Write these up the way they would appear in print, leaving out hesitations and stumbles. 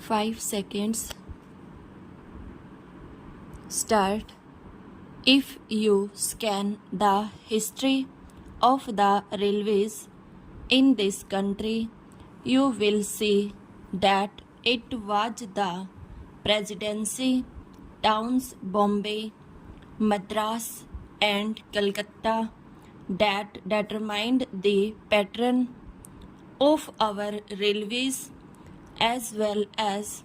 5 seconds. Start. If you scan the history of the railways in this country, you will see that it was the presidency towns Bombay, Madras, and Calcutta that determined the pattern of our railways as well as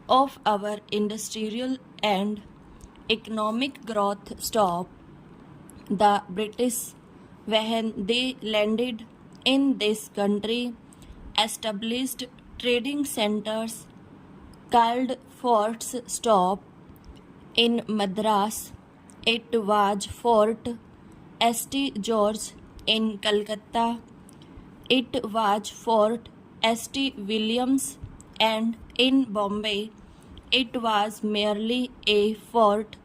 of our industrial and economic growth. Stop. The British, when they landed in this country, established trading centers called forts. Stop. In Madras, it was Fort St. George. In Calcutta, it was Fort St. Williams, and in Bombay, it was merely a fort,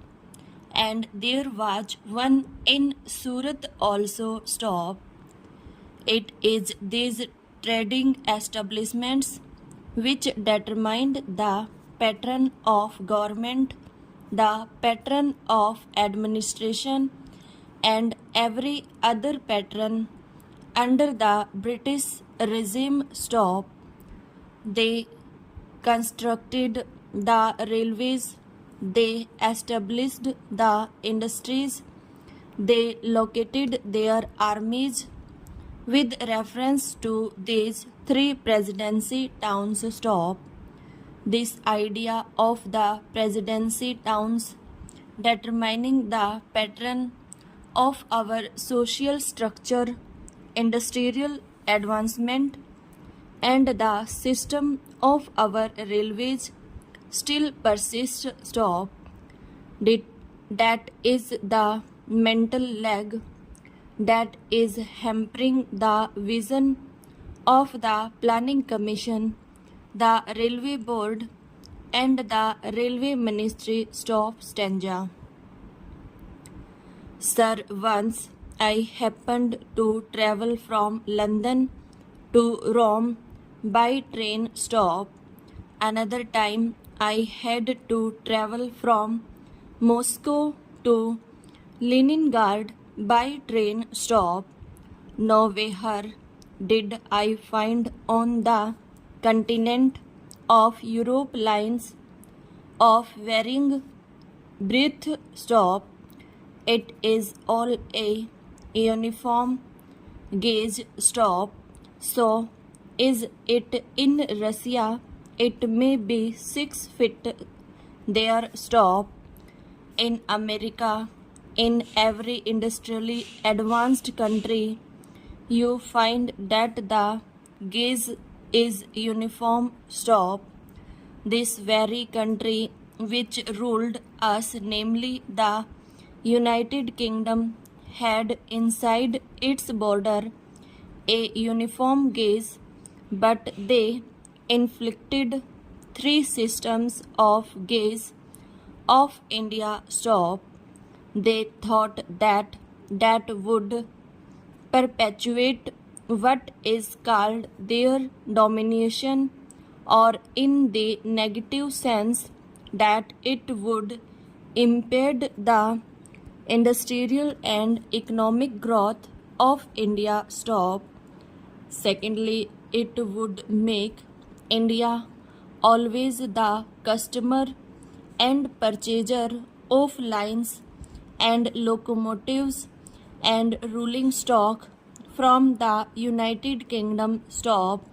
and there was one in Surat also. Stop. It is these trading establishments which determined the pattern of government, the pattern of administration, and every other pattern under the British regime. Stop. They constructed the railways, they established the industries, they located their armies with reference to these three presidency towns. Stop. This idea of the presidency towns determining the pattern of our social structure, industrial advancement, and the system of our railways still persists. Stop. That is the mental lag that is hampering the vision of the Planning Commission, the Railway Board, and the Railway Ministry. Stop. Stanza. Sir, once I happened to travel from London to Rome by train. Stop. Another time I had to travel from Moscow to Leningrad by train. Stop. Nowhere did I find on the continent of Europe lines of varying breadth. Stop. It is all a uniform gauge. Stop. So is it in Russia? It may be 6 feet there. Stop. In America, in every industrially advanced country, you find that the gauge is uniform. Stop. This very country which ruled us, namely the United Kingdom, had inside its border a uniform gauge, but they inflicted 3 systems of gauge of India. Stop. They thought that would perpetuate what is called their domination, or in the negative sense that it would impede the industrial and economic growth of India. Stop. Secondly, it would make India always the customer and purchaser of lines and locomotives and rolling stock from the United Kingdom. Stop.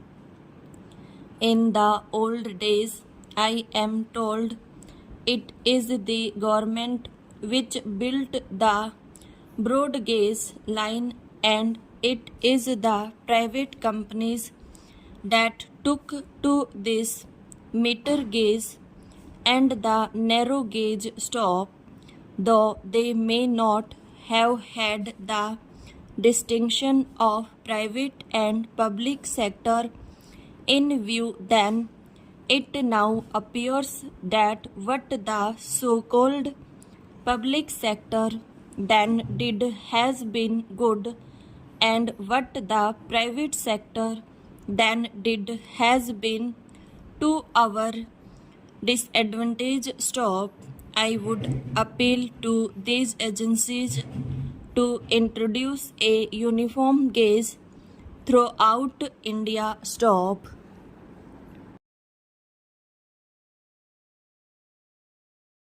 In the old days, I am told, it is the government which built the broad gauge line, and it is the private companies that took to this meter gauge and the narrow gauge. Stop. Though they may not have had the distinction of private and public sector in view then, it now appears that what the so-called public sector then did has been good, and what the private sector then did has been, to our disadvantage. Stop. I would appeal to these agencies to introduce a uniform gauge throughout India. Stop.